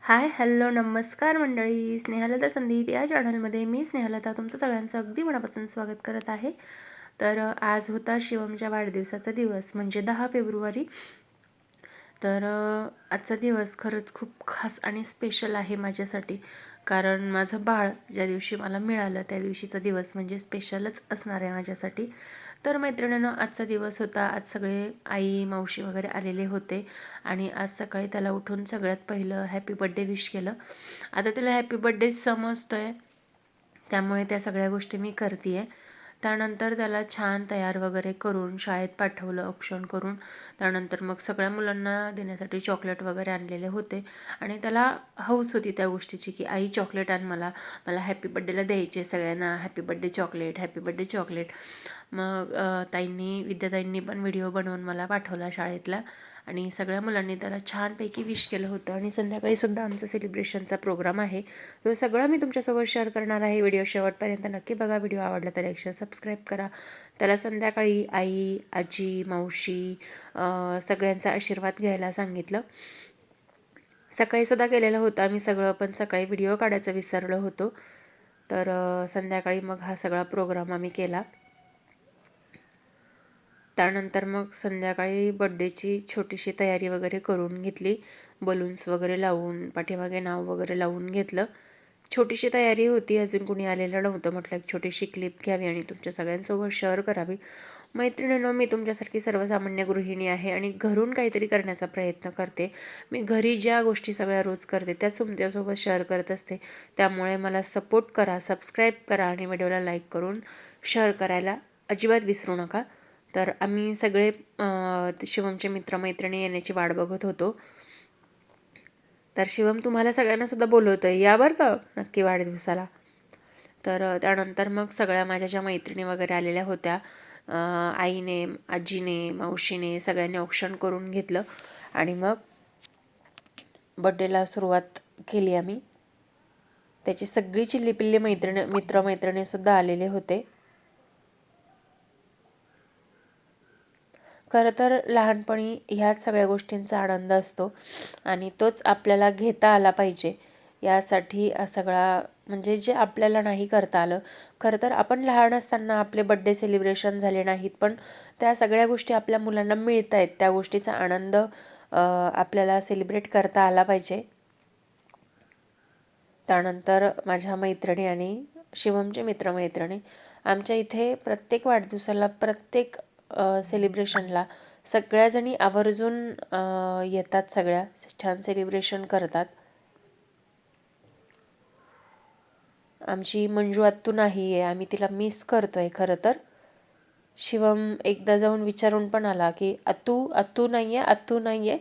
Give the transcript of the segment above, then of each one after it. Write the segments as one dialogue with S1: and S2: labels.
S1: Hi hello नमस्कार मंडळी, स्नेहलता संदीप या चॅनलमध्ये मी स्नेहलता तुमचं सगळ्यांचं अगदी मनापासून स्वागत करत आहे. तर आज होता शिवमच्या वाढदिवसाचा दिवस म्हणजे 10 फेब्रुवारी. तर आजचा दिवस खरंच खूप खास आणि स्पेशल आहे माझ्यासाठी. कारण माझं बाळ ज्या दिवशी मला मिळालं त्या दिवशीचा दिवस म्हणजे स्पेशलच असणार आहे माझ्यासाठी. तर मैत्रिणींनो, आजचा दिवस होता. आज सगळे आई मावशी वगैरे आलेले होते आणि आज सकाळी त्याला उठून सगळ्यात पहिलं हॅपी बड्डे विश केलं. आता त्याला हॅपी बड्डे समजतो आहे, त्यामुळे त्या सगळ्या गोष्टी मी करते आहे. त्यानंतर त्याला छान तयार वगैरे करून शाळेत पाठवलं औक्षण करून. त्यानंतर मग सगळ्या मुलांना देण्यासाठी चॉकलेट वगैरे आणलेले होते आणि त्याला हौस होती त्या गोष्टीची की आई चॉकलेट आण, मला मला हॅपी बड्डेला द्यायचे सगळ्यांना happy birthday chocolate, happy birthday chocolate. मग विद्याताईंनी पण व्हिडिओ बनवून मला पाठवला शाळेतला आणि सगळ्या मुलांनी त्याला छानपैकी विश केलं होतं. आणि संध्याकाळीसुद्धा आमचा सेलिब्रेशनचा प्रोग्राम आहे, तो सगळं मी तुमच्यासोबत शेअर करणार आहे. व्हिडिओ शेवटपर्यंत नक्की बघा. व्हिडिओ आवडला तर लाईक सबस्क्राईब करा. त्याला संध्याकाळी आई आजी मावशी सगळ्यांचा आशीर्वाद घ्यायला सांगितलं. सकाळीसुद्धा केलेलं होतं आम्ही सगळं, पण सकाळी व्हिडिओ काढायचं विसरलो होतो. तर संध्याकाळी मग हा सगळा प्रोग्राम आम्ही केला. त्यानंतर मग संध्याकाळी बड्डेची छोटीशी तयारी वगैरे करून घेतली. बलून्स वगैरे लावून पाठीमागे नाव वगैरे लावून घेतलं. छोटीशी तयारी होती, अजून कोणी आलेलं नव्हतं. म्हटलं एक छोटीशी क्लिप घ्यावी आणि तुमच्या सगळ्यांसोबत शेअर करावी. मैत्रिणींनो, मी तुमच्यासारखी सर्वसामान्य गृहिणी आहे आणि घरून काहीतरी करण्याचा प्रयत्न करते. मी घरी ज्या गोष्टी सगळ्या रोज करते त्याच तुमच्यासोबत शेअर करत असते. त्यामुळे मला सपोर्ट करा, सबस्क्राईब करा आणि व्हिडिओला लाईक करून शेअर करायला अजिबात विसरू नका. तर आम्ही सगळे शिवमचे मित्रमैत्रिणी येण्याची वाट बघत होतो. तर शिवम तुम्हाला सगळ्यांनासुद्धा बोलवतो आहे, या बरं का नक्की वाढदिवसाला. तर त्यानंतर मग सगळ्या माझ्या ज्या मैत्रिणी वगैरे आलेल्या होत्या, आईने आजीने मावशीने सगळ्यांनी औक्षण करून घेतलं आणि मग बड्डेला सुरुवात केली आम्ही. त्याची सगळी चिल्लीपिल्ली मित्रमैत्रिणीसुद्धा आलेले होते. खरं तर लहानपणी ह्याच सगळ्या गोष्टींचा आनंद असतो आणि तोच आपल्याला घेता आला पाहिजे. यासाठी सगळा म्हणजे जे आपल्याला नाही करता आलं. खरं तर आपण लहान असताना आपले बड्डे सेलिब्रेशन झाले नाहीत, पण त्या सगळ्या गोष्टी आपल्या मुलांना मिळत आहेत. त्या गोष्टीचा आनंद आपल्याला सेलिब्रेट करता आला पाहिजे. त्यानंतर माझ्या मैत्रिणी आणि शिवमचे मित्रमैत्रिणी आमच्या इथे प्रत्येक वाढदिवसाला प्रत्येक सेलिब्रेशनला सगळ्याजणी आवर्जून येतात. सगळ्या छान सेलिब्रेशन करतात. आमची मंजू आत्तू नाही आहे, आम्ही तिला मिस करतो आहे. खरं तर शिवम एकदा जाऊन विचारून पण आला की आत्तू आत्तू नाही आहे, आत्तू नाही आहे.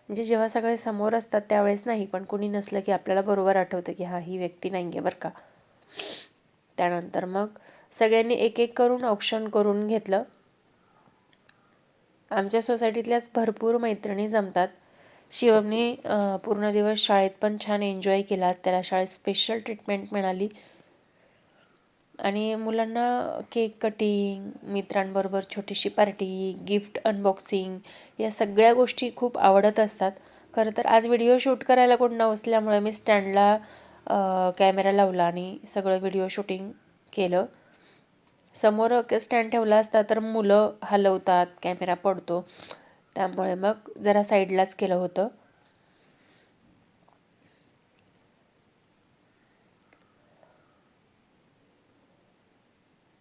S1: म्हणजे जेव्हा सगळे समोर असतात त्यावेळेस नाही, पण कोणी नसलं की आपल्याला बरोबर आठवतं की हां, ही व्यक्ती नाही आहे बरं का. त्यानंतर मग सगळ्यांनी एक एक करून औक्षण करून घेतलं. आमच्या सोसायटीतल्याच भरपूर मैत्रिणी जमतात. शिवमने पूर्ण दिवस शाळेत पण छान एन्जॉय केला. त्याला शाळेत स्पेशल ट्रीटमेंट मिळाली आणि मुलांना केक कटिंग, मित्रांबरोबर छोटीशी पार्टी, गिफ्ट अनबॉक्सिंग या सगळ्या गोष्टी खूप आवडत असतात. खरं तर आज व्हिडिओ शूट करायला कोण नसल्यामुळे मी स्टँडला कॅमेरा लावला आणि सगळं व्हिडिओ शूटिंग केलं. समोर स्टँड ठेवला असता तर मुलं हलवतात, कॅमेरा पडतो, त्यामुळे मग जरा साईडलाच केलं होतं.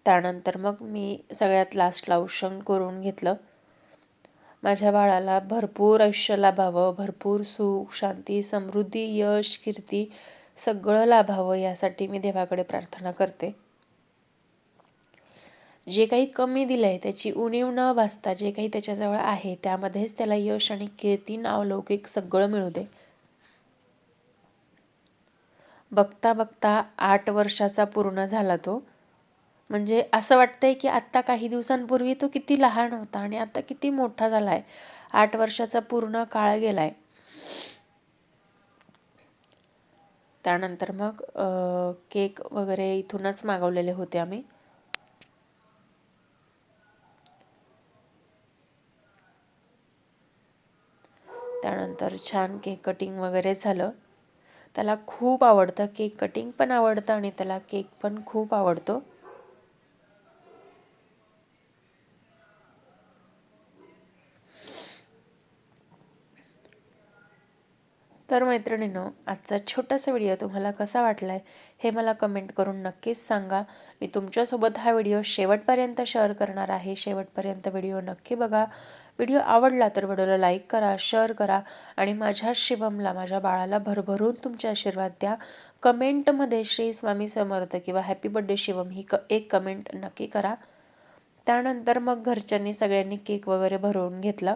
S1: त्यानंतर मग मी सगळ्यात लास्टला औक्षण करून घेतलं. माझ्या बाळाला भरपूर आयुष्य लाभावं, भरपूर सुख शांती समृद्धी यश कीर्ती सगळं लाभावं यासाठी मी देवाकडे प्रार्थना करते. जे काही कमी दिलं आहे त्याची उणीव न भासता जे काही त्याच्याजवळ आहे त्यामध्येच त्याला यश आणि कीर्ती नावलौकिक सगळं मिळू दे. बघता बघता 8 वर्षाचा पूर्ण झाला तो. म्हणजे असं वाटतंय की आत्ता काही दिवसांपूर्वी तो किती लहान होता आणि आता किती मोठा झाला आहे. 8 वर्षाचा पूर्ण काळ गेला आहे. त्यानंतर मग केक वगैरे इथूनच मागवलेले होते आम्ही. त्यानंतर छान केक कटिंग वगैरे झालं. त्याला खूप आवडतं, केक कटिंग पण आवडतं आणि त्याला केक पण खूप आवडतो. तर मैत्रिणींनो, आजचा छोटासा व्हिडिओ तुम्हाला कसा वाटला आहे हे मला कमेंट करून नक्कीच सांगा. मी तुमच्यासोबत हा व्हिडिओ शेवटपर्यंत शेअर करणार आहे. शेवटपर्यंत व्हिडिओ नक्की बघा. व्हिडिओ आवडला तर व्हिडिओला लाईक करा, शेअर करा आणि माझ्या शिवमला, माझ्या बाळाला भरभरून तुमचे आशीर्वाद द्या. कमेंटमध्ये श्री स्वामी समर्थ किंवा हॅपी बर्थडे शिवम ही एक कमेंट नक्की करा. त्यानंतर मग घरच्यांनी सगळ्यांनी केक वगैरे भरवून घेतला.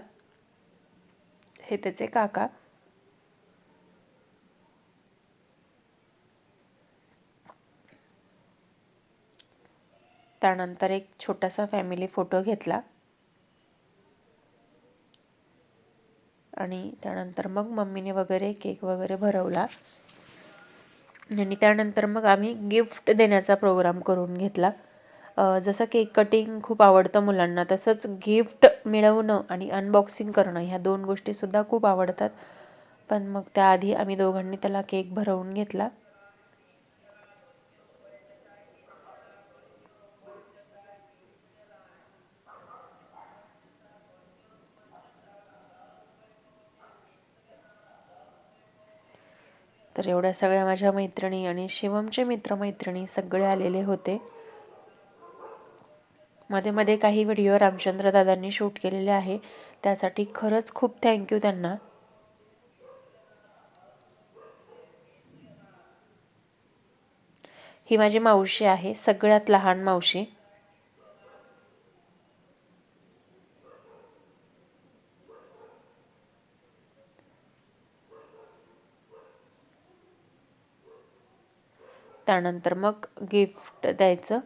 S1: हे त्याचे काका. त्यानंतर एक छोटासा फॅमिली फोटो घेतला आणि त्यानंतर मग मम्मीने वगैरे केक वगैरे भरवला आणि त्यानंतर मग आम्ही गिफ्ट देण्याचा प्रोग्राम करून घेतला. जसं केक कटिंग खूप आवडतं मुलांना, तसंच गिफ्ट मिळवणं आणि अनबॉक्सिंग करणं ह्या 2 गोष्टीसुद्धा खूप आवडतात. पण मग त्याआधी आम्ही दोघांनी त्याला केक भरवून घेतला. तर एवढ्या सगळ्या माझ्या मैत्रिणी आणि शिवमचे मित्रमैत्रिणी सगळे आलेले होते. मध्ये मध्ये काही व्हिडिओ रामचंद्र दादांनी शूट केलेले आहे, त्यासाठी खरंच खूप थँक्यू त्यांना. ही माझी मावशी आहे, सगळ्यात लहान मावशी. त्यानंतर मग गिफ्ट द्यायचं.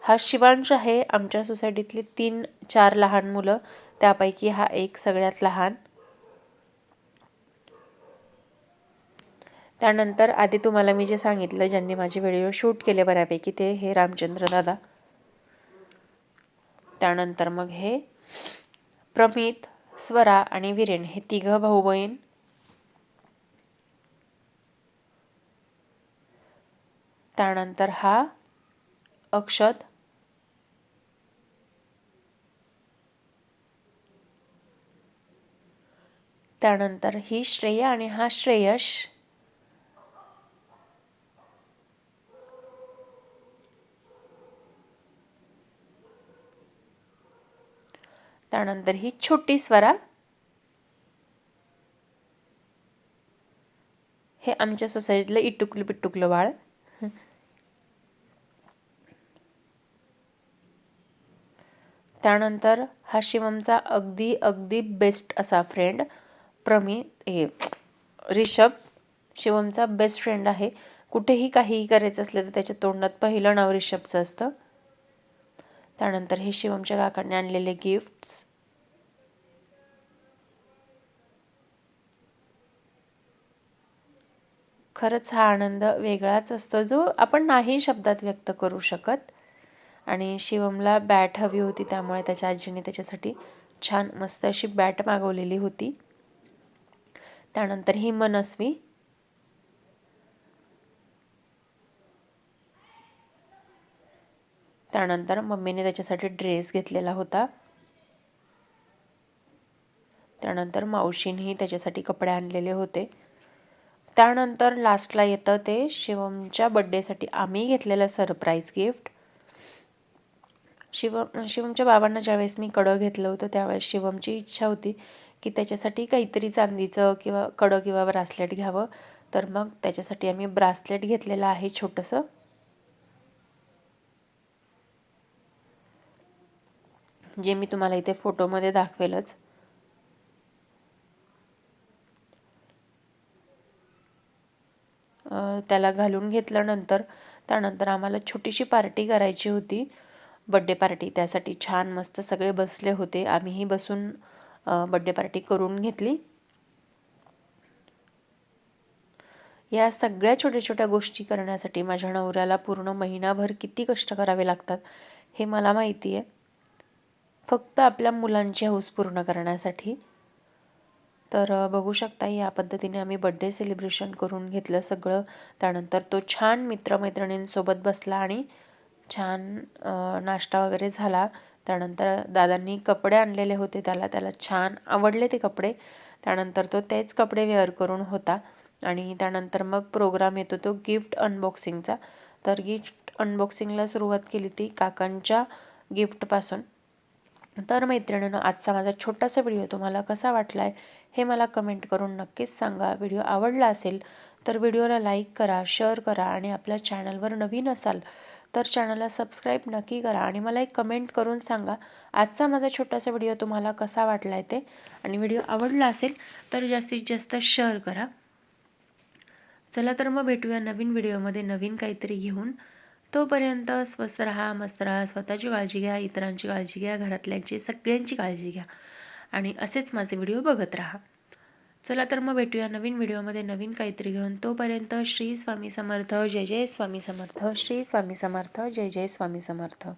S1: हा शिवांश आहे. आमच्या सोसायटीतली 3-4 लहान मुलं, त्यापैकी हा एक सगळ्यात लहान. त्यानंतर आधी तुम्हाला मी जे सांगितलं, ज्यांनी माझे व्हिडिओ शूट केले बऱ्यापैकी, ते हे रामचंद्र दादा. त्यानंतर मग हे प्रमित, स्वरा आणि वीरेन हे 3 भाऊ बहीण. त्यानंतर हा अक्षत. त्यानंतर ही श्रेया आणि हा श्रेयश. त्यानंतर ही छोटी स्वरा. हे आमच्या सोसायटीतलं इटुकलं पिटुकलं बाळ. त्यानंतर हा शिवमचा अगदी अगदी बेस्ट असा फ्रेंड रिषभ. शिवमचा बेस्ट फ्रेंड आहे. कुठेही काहीही करायचं असलं तर त्याच्या तोंडात पहिलं नाव रिषभचं असतं. त्यानंतर हे शिवमच्या काकांनी आणलेले गिफ्ट्स. खरंच हा आनंद वेगळाच असतो, जो आपण नाही शब्दात व्यक्त करू शकत. आणि शिवमला बॅट हवी होती, त्यामुळे त्याच्या आजीने त्याच्यासाठी छान मस्त अशी बॅट मागवलेली होती. त्यानंतर ही मनस्वी. त्यानंतर मम्मीने त्याच्यासाठी ड्रेस घेतलेला होता. त्यानंतर मावशीनेही त्याच्यासाठी कपडे आणलेले होते. त्यानंतर लास्टला येतं ते शिवमच्या बड्डेसाठी आम्ही घेतलेलं सरप्राईज गिफ्ट. शिवमच्या बाबांना ज्यावेळेस मी कडं घेतलं होतं, त्यावेळेस शिवमची इच्छा होती की त्याच्यासाठी काहीतरी चांदीचं किंवा कडं किंवा ब्रासलेट घ्यावं. तर मग त्याच्यासाठी आम्ही ब्रासलेट घेतलेलं आहे छोटंसं. जे मी तुम्हाला इथे फोटोमध्ये दाखवेलच. त्याला घालून घेतल्यानंतर त्यानंतर आम्हाला छोटीशी पार्टी करायची होती, बड्डे पार्टी. त्यासाठी छान मस्त सगळे बसले होते. आम्हीही बसून बड्डे पार्टी करून घेतली. या सगळ्या छोट्या छोट्या गोष्टी करण्यासाठी माझ्या नवऱ्याला पूर्ण महिनाभर किती कष्ट करावे लागतात हे मला माहिती आहे. फक्त आपल्या मुलांची हौस पूर्ण करण्यासाठी. तर बघू शकता या पद्धतीने आम्ही बड्डे सेलिब्रेशन करून घेतलं सगळं. त्यानंतर तो छान मित्रमैत्रिणींसोबत बसला आणि छान नाश्ता वगैरे झाला. त्यानंतर दादांनी कपडे आणलेले होते त्याला छान आवडले ते कपडे. त्यानंतर तो तेच कपडे वेअर करून होता आणि त्यानंतर मग प्रोग्राम येतो तो गिफ्ट अनबॉक्सिंगचा. तर गिफ्ट अनबॉक्सिंगला सुरुवात केली ती काकांच्या गिफ्टपासून. तर मैत्रिणींनो, आजचा माझा छोटासा व्हिडिओ तुम्हाला कसा वाटला आहे हे मला कमेंट करून नक्कीच सांगा. व्हिडिओ आवडला असेल तर व्हिडिओला लाईक करा, शेअर करा आणि आपल्या चॅनलवर नवीन असाल तर चॅनलला सबस्क्राईब नक्की करा आणि मला एक कमेंट करून सांगा आजचा माझा छोटासा व्हिडिओ तुम्हाला कसा वाटला आहे ते. आणि व्हिडिओ आवडला असेल तर जास्तीत जास्त शेअर करा. चला तर मग भेटूया नवीन व्हिडिओमध्ये नवीन काहीतरी घेऊन. तोपर्यंत स्वस्त राहा, मस्त राहा, स्वतःची काळजी घ्या, इतरांची काळजी घ्या, घरातल्यांची सगळ्यांची काळजी घ्या आणि असेच माझे व्हिडिओ बघत राहा. चला तर मग भेटूया नवीन व्हिडिओमध्ये नवीन काहीतरी घेऊन. तोपर्यंत श्री स्वामी समर्थ, जय जय स्वामी समर्थ, श्री स्वामी समर्थ, जय जय स्वामी समर्थ.